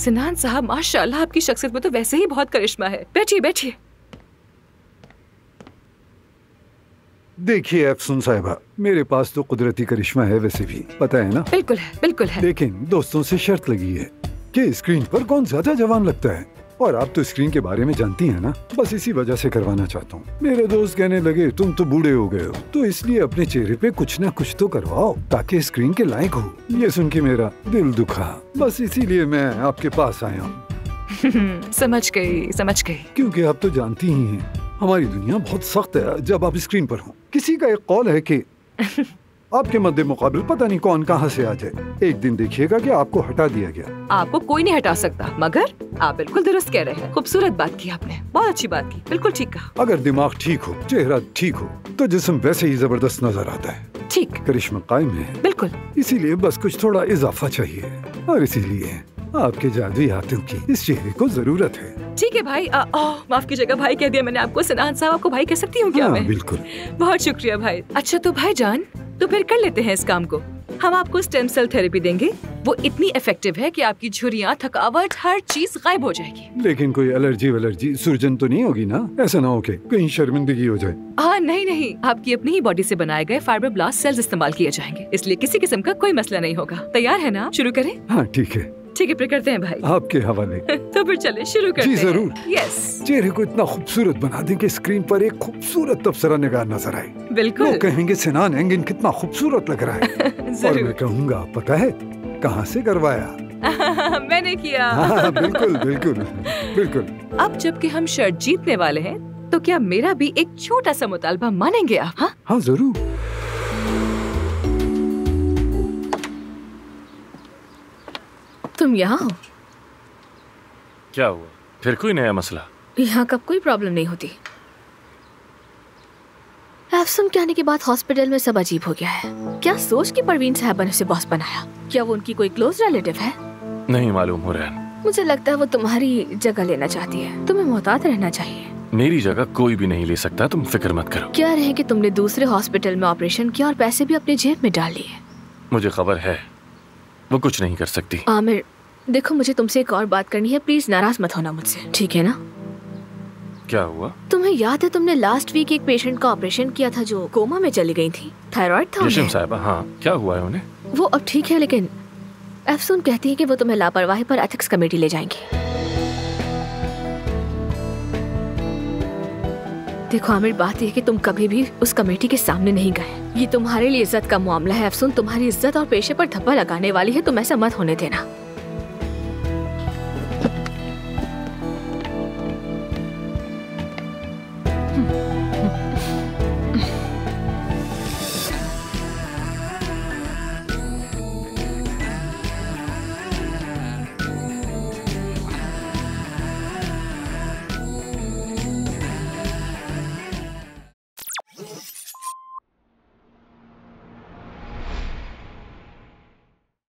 सिनान साहब, माशाल्लाह आपकी शख्सियत में तो वैसे ही बहुत करिश्मा है। बैठिए बैठिए। देखिए अफसून साहिबा, मेरे पास तो कुदरती करिश्मा है वैसे भी, पता है ना। बिल्कुल है, बिल्कुल है। लेकिन दोस्तों से शर्त लगी है कि स्क्रीन पर कौन ज्यादा जवान लगता है, और आप तो स्क्रीन के बारे में जानती हैं ना, बस इसी वजह से करवाना चाहता हूँ। मेरे दोस्त कहने लगे तुम तो बूढ़े हो गए हो, तो इसलिए अपने चेहरे पे कुछ ना कुछ तो करवाओ ताकि स्क्रीन के लायक हो। ये सुन के मेरा दिल दुखा, बस इसीलिए मैं आपके पास आया हूँ। समझ गई, समझ गई। क्योंकि आप तो जानती ही हैं, हमारी दुनिया बहुत सख्त है जब आप स्क्रीन पर हो। किसी का एक कौल है कि आपके मद्दे मुकाबिल पता नहीं कौन कहाँ से आ जाए, एक दिन देखिएगा कि आपको हटा दिया गया। आपको कोई नहीं हटा सकता, मगर आप बिल्कुल दुरुस्त कह रहे हैं। खूबसूरत बात की आपने, बहुत अच्छी बात की, बिल्कुल ठीक कहा। अगर दिमाग ठीक हो, चेहरा ठीक हो, तो जिस्म वैसे ही जबरदस्त नजर आता है। ठीक, करिश्मा कायम है। बिल्कुल। इसीलिए बस कुछ थोड़ा इजाफा चाहिए, और इसीलिए आपके जादुई हाथों की इस चेहरे को जरूरत है। ठीक है भाई। माफ कीजिएगा भाई, कह दिया मैंने आपको। सिनान साहब, आपको भाई कह सकती हूँ क्या मैं? बिल्कुल। बहुत शुक्रिया भाई। अच्छा तो भाईजान, तो फिर कर लेते हैं इस काम को। हम आपको स्टेम सेल थेरेपी देंगे, वो इतनी इफेक्टिव है कि आपकी झुर्रियाँ, थकावट, हर चीज गायब हो जाएगी। लेकिन कोई एलर्जी सूरजन तो नहीं होगी ना? ऐसा ना हो कि कहीं शर्मिंदगी हो जाए। हाँ नहीं नहीं, आपकी अपनी ही बॉडी से बनाए गए फाइब्रोब्लास्ट सेल्स इस्तेमाल किए जाएंगे, इसलिए किसी किस्म का कोई मसला नहीं होगा। तैयार है ना? शुरू करें? हाँ ठीक है। ठीक है, फिर करते हैं भाई। आपके हवाले। तो फिर चले शुरू करते हैं। जी जरूर। यस। चेहरे को इतना खूबसूरत बना दें कि स्क्रीन पर एक खूबसूरत तबसरा निगार नजर आए। बिल्कुल। लोग कहेंगे सिनान एंगिन कितना खूबसूरत लग रहा है। और मैं कहूँगा, पता है कहाँ से करवाया? मैंने किया। हाँ, बिल्कुल बिल्कुल बिल्कुल। अब जबकि हम शर्ट जीतने वाले हैं, तो क्या मेरा भी एक छोटा सा मुतालबा मानेंगे आप? हाँ हाँ जरूर। तुम यहाँ हो? क्या हुआ? फिर कोई नया मसला? यहाँ कब कोई प्रॉब्लम नहीं होती। अफसुन के आने के बाद हॉस्पिटल में सब अजीब हो गया है। क्या सोच के परवीन साहबा ने उसे बॉस बनाया? क्या वो उनकी कोई क्लोज रिलेटिव है? नहीं मालूम हो रहा है। मुझे लगता है वो तुम्हारी जगह लेना चाहती है। तुम्हें मोहतात रहना चाहिए। मेरी जगह कोई भी नहीं ले सकता, तुम फिक्र मत करो। क्या रहे कि तुमने दूसरे हॉस्पिटल में ऑपरेशन किया और पैसे भी अपनी जेब में डाल लिए। मुझे खबर है वो कुछ नहीं कर सकती। आमिर देखो, मुझे तुमसे एक और बात करनी है, प्लीज नाराज मत होना मुझसे, ठीक है ना? क्या हुआ? तुम्हें याद है तुमने लास्ट वीक एक पेशेंट का ऑपरेशन किया था जो कोमा में चली गई थी? थायराइड था उन्हें। साहिबा, हाँ क्या हुआ है उन्हें? वो अब ठीक है, लेकिन अफसून कहती है कि वो तुम्हें लापरवाही पर एथिक्स कमेटी ले जाएंगी। देखो आमिर, बात यह कि तुम कभी भी उस कमेटी के सामने नहीं गए। ये तुम्हारे लिए इज्जत का मामला है अफसून, तुम्हारी इज्जत और पेशे पर धब्बा लगाने वाली है। तुम ऐसा मत होने देना।